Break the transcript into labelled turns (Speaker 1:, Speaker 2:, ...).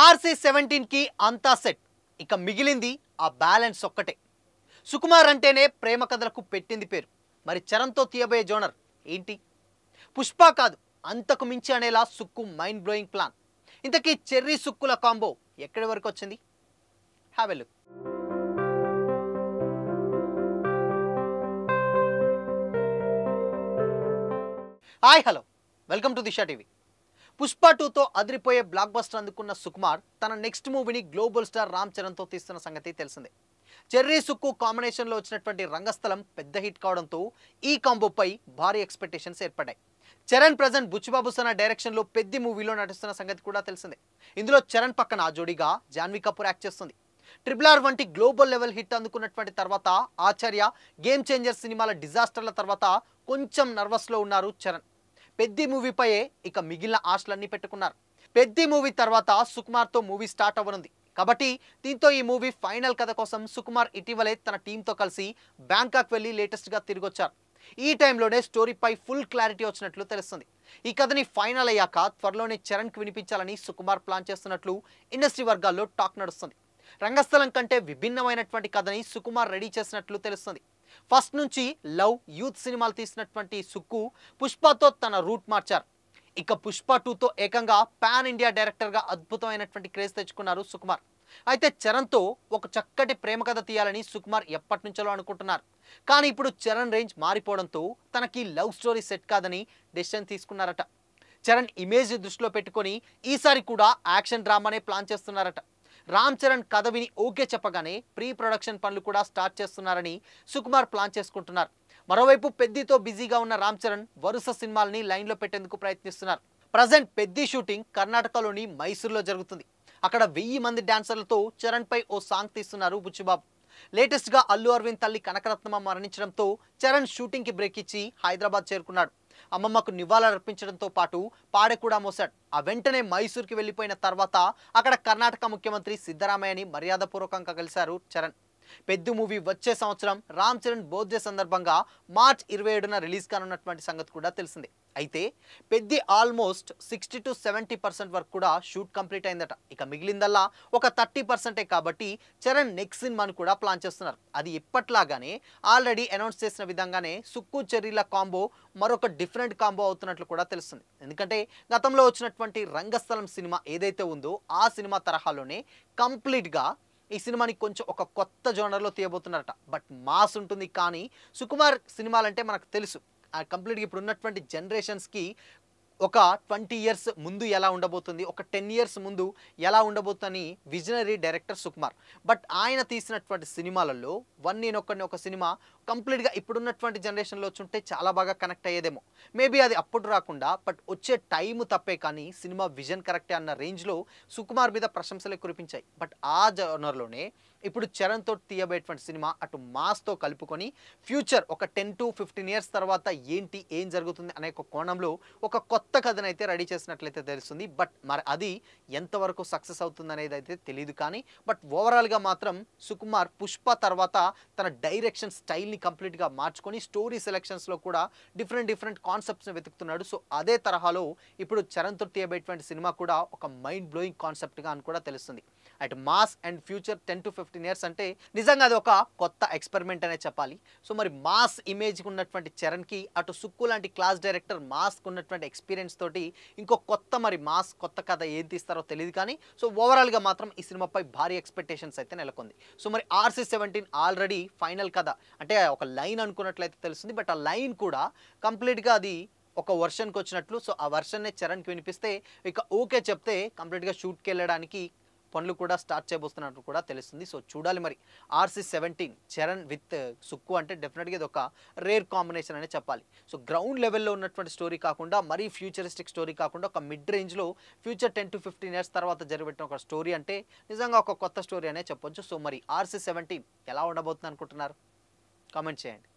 Speaker 1: RC-17 కి అంతా set. ఇక మిగిలింది ఆ బ్యాలెన్స్ ఒక్కటే. సుకుమార్ అంటేనే ప్రేమ కథలకు పెట్టింది పేరు. మరి చరణ్తో తీయబోయే జోనర్ ఏంటి? పుష్ప కాదు, అంతకు మించి అనేలా సుక్కు మైండ్ బ్లోయింగ్ ప్లాన్. ఇంతకీ చెర్రీ సుక్కుల కాంబో ఎక్కడి వరకు వచ్చింది? Have a look. Hi hello, welcome to Disha TV. Pushpa 2తో అదిరిపోయే బ్లాక్ బస్టర్ అందుకున్న సుకుమార్ తన నెక్స్ట్ మూవీని గ్లోబల్ స్టార్ రామ్ చరణ్తో తీస్తున్న సంగతి తెలిసిందే. చెర్రీ సుక్కు కాంబినేషన్లో వచ్చినటువంటి రంగస్థలం పెద్ద హిట్ కావడంతో ఈ కాంబోపై భారీ ఎక్స్పెక్టేషన్స్ ఏర్పడ్డాయి. చరణ్ ప్రజెంట్ బుచ్చిబాబు సనా డైరెక్షన్లో పెద్ద మూవీలో నటిస్తున్న సంగతి కూడా తెలిసిందే. ఇందులో చరణ్ పక్కన జోడీగా జాన్వీ కపూర్ యాక్ట్ చేస్తుంది. RRR వంటి గ్లోబల్ లెవెల్ హిట్ అందుకున్నటువంటి తర్వాత ఆచార్య, గేమ్ చేంజర్ సినిమాల డిజాస్టర్ల తర్వాత కొంచెం నర్వస్లో ఉన్నారు చరణ్. పెద్ది మూవీపైయే ఇక మిగిలిన ఆశలన్నీ పెట్టుకున్నారు. పెద్ది మూవీ తర్వాత సుకుమార్తో మూవీ స్టార్ట్ అవ్వనుంది కాబట్టి దీంతో ఈ మూవీ ఫైనల్ కథ కోసం సుకుమార్ ఇటీవలే తన టీంతో కలిసి బ్యాంకాక్ వెళ్ళి లేటెస్ట్గా తిరిగొచ్చారు. ఈ టైంలోనే స్టోరీపై ఫుల్ క్లారిటీ వచ్చినట్లు తెలుస్తుంది. ఈ కథని ఫైనల్ అయ్యాక త్వరలోనే చరణ్కి వినిపించాలని సుకుమార్ ప్లాన్ చేస్తున్నట్లు ఇండస్ట్రీ వర్గాల్లో టాక్ నడుస్తుంది. రంగస్థలం కంటే విభిన్నమైనటువంటి కథని సుకుమార్ రెడీ చేసినట్లు తెలుస్తుంది. ఫస్ట్ నుంచి లవ్, యూత్ సినిమాలు తీసినటువంటి సుక్కు పుష్పతో తన రూట్ మార్చారు. ఇక పుష్ప 2తో ఏకంగా పాన్ ఇండియా డైరెక్టర్గా అద్భుతమైనటువంటి క్రేజ్ తెచ్చుకున్నారు సుకుమార్. అయితే చరణ్తో ఒక చక్కటి ప్రేమ కథ తీయాలని సుకుమార్ ఎప్పటి నుంచో అనుకుంటున్నారు. కానీ ఇప్పుడు చరణ్ రేంజ్ మారిపోవడంతో తనకి లవ్ స్టోరీ సెట్ కాదని డెసిషన్ తీసుకున్నారట. చరణ్ ఇమేజ్ దృష్టిలో పెట్టుకొని ఈసారి కూడా యాక్షన్ డ్రామానే ప్లాన్ చేస్తున్నారట. రామ్ చరణ్ కథ విని ఓకే చెప్పగానే ప్రీ ప్రొడక్షన్ పనులు కూడా స్టార్ట్ చేస్తున్నారని సుకుమార్ ప్లాన్ చేసుకుంటున్నారు. మరోవైపు పెద్దితో బిజీగా ఉన్న రామ్ చరణ్ వరుస సినిమాలని లైన్లో పెట్టేందుకు ప్రయత్నిస్తున్నారు. ప్రజెంట్ పెద్ది షూటింగ్ కర్ణాటకలోని మైసూర్లో జరుగుతుంది. అక్కడ 1000 మంది డాన్సర్లతో చరణ్ పై ఓ సాంగ్ తీస్తున్నారు బుచ్చిబాబు. లేటెస్ట్గా అల్లు అరవింద్ తల్లి కనకరత్నమ్మ మరణించడంతో చరణ్ షూటింగ్కి బ్రేక్ ఇచ్చి హైదరాబాద్ చేరుకున్నాడు. అమ్మమ్మకు నివాళులర్పించడంతో పాటు పాడె కూడా మోశాడు. ఆ వెంటనే మైసూర్కి వెళ్ళిపోయిన తర్వాత అక్కడ కర్ణాటక ముఖ్యమంత్రి సిద్ధరామయ్యని మర్యాదపూర్వకంగా కలిశారు చరణ్. పెద్ద మూవీ వచ్చే సంవత్సరం రామ్ చరణ్ బర్త్డే సందర్భంగా మార్చ్ 27న రిలీజ్ కానున్నటువంటి సంగతి కూడా తెలిసిందే. అయితే పెద్ది ఆల్మోస్ట్ 60 to 70% వరకు కూడా షూట్ కంప్లీట్ అయిందట. ఇక మిగిలిందల్లా ఒక 30%. కాబట్టి చరణ్ నెక్స్ట్ సినిమాను కూడా ప్లాన్ చేస్తున్నారు. అది ఇప్పట్లాగానే ఆల్రెడీ అనౌన్స్ చేసిన విధంగానే సుక్కు చెర్రీల కాంబో మరొక డిఫరెంట్ కాంబో అవుతున్నట్లు కూడా తెలుస్తుంది. ఎందుకంటే గతంలో వచ్చినటువంటి రంగస్థలం సినిమా ఏదైతే ఉందో ఆ సినిమా తరహాలోనే కంప్లీట్గా ఈ సినిమాని కొంచెం ఒక కొత్త జోనర్లో తీయబోతున్నారట. బట్ మాస్ ఉంటుంది. కానీ సుకుమార్ సినిమాలంటే మనకు తెలుసు కంప్లీట్గా ఇప్పుడు ఉన్నటువంటి జనరేషన్స్కి ఒక 20 years ముందు ఎలా ఉండబోతుంది, ఒక 10 years ముందు ఎలా ఉండబోతుందని విజనరీ డైరెక్టర్ సుకుమార్. బట్ ఆయన తీసినటువంటి సినిమాలలో నేను ఒక సినిమా కంప్లీట్గా ఇప్పుడున్నటువంటి జనరేషన్లో వచ్చుంటే చాలా బాగా కనెక్ట్ అయ్యేదేమో. మేబీ అది అప్పుడు రాకుండా బట్ వచ్చే టైము తప్పే కానీ సినిమా విజన్ కరెక్టే అన్న రేంజ్లో సుకుమార్ మీద ప్రశంసలే కురిపించాయి. బట్ ఆ జోనర్లోనే ఇప్పుడు చరణ్తో తీయబోయేటువంటి సినిమా అటు మాస్తో కలుపుకొని ఫ్యూచర్ ఒక 10 to 15 years తర్వాత ఏం జరుగుతుంది అనే ఒక కోణంలో ఒక కొత్త కథను అయితే రెడీ చేసినట్లయితే తెలుస్తుంది. బట్ మరి అది ఎంతవరకు సక్సెస్ అవుతుంది అనేది అయితే తెలియదు. కానీ బట్ ఓవరాల్గా మాత్రం సుకుమార్ పుష్ప తర్వాత తన డైరెక్షన్ స్టైల్ని కంప్లీట్గా మార్చుకొని స్టోరీ సెలెక్షన్స్లో కూడా డిఫరెంట్ కాన్సెప్ట్స్ని వెతుకుతున్నాడు. సో అదే తరహాలో ఇప్పుడు చరణ్తో తీయబోయేటువంటి సినిమా కూడా ఒక మైండ్ బ్లోయింగ్ కాన్సెప్ట్గా అని కూడా తెలుస్తుంది. అటు mass and future 10 to 15 years అంటే నిజంగా అది ఒక కొత్త ఎక్స్పెరిమెంట్ అనే చెప్పాలి. సో మరి మాస్ ఇమేజ్కి ఉన్నటువంటి చరణ్కి అటు సుక్కు లాంటి క్లాస్ డైరెక్టర్ మాస్కి ఉన్నటువంటి ఎక్స్పీరియన్స్ తోటి ఇంకో కొత్త మాస్ కొత్త కథ ఏం తీస్తారో తెలియదు. కానీ సో ఓవరాల్గా మాత్రం ఈ సినిమాపై భారీ ఎక్స్పెక్టేషన్స్ అయితే నెలకొంది. సో మరి RC-17 ఆల్రెడీ ఫైనల్ కథ అంటే ఒక లైన్ అనుకున్నట్లయితే తెలుస్తుంది. బట్ ఆ లైన్ కూడా కంప్లీట్గా అది ఒక వర్షన్కి వచ్చినట్లు. సో ఆ వర్షన్నే చరణ్కి వినిపిస్తే ఇక ఓకే చెప్తే కంప్లీట్గా షూట్కి వెళ్ళడానికి పనులు కూడా స్టార్ట్ చేయబోతున్నట్టు కూడా తెలుస్తుంది. సో చూడాలి మరి RC-17 చరణ్ విత్ సుక్కు అంటే డెఫినెట్గా ఇది ఒక రేర్ కాంబినేషన్ అనే చెప్పాలి. సో గ్రౌండ్ లెవెల్లో ఉన్నటువంటి స్టోరీ కాకుండా మరీ ఫ్యూచరిస్టిక్ స్టోరీ కాకుండా ఒక మిడ్ రేంజ్లో ఫ్యూచర్ 10 to 15 years తర్వాత జరిగిపెట్టిన ఒక స్టోరీ అంటే నిజంగా ఒక కొత్త స్టోరీ అనే చెప్పొచ్చు. సో మరి RC-17 ఎలా ఉండబోతుంది అనుకుంటున్నారు? కామెంట్ చేయండి.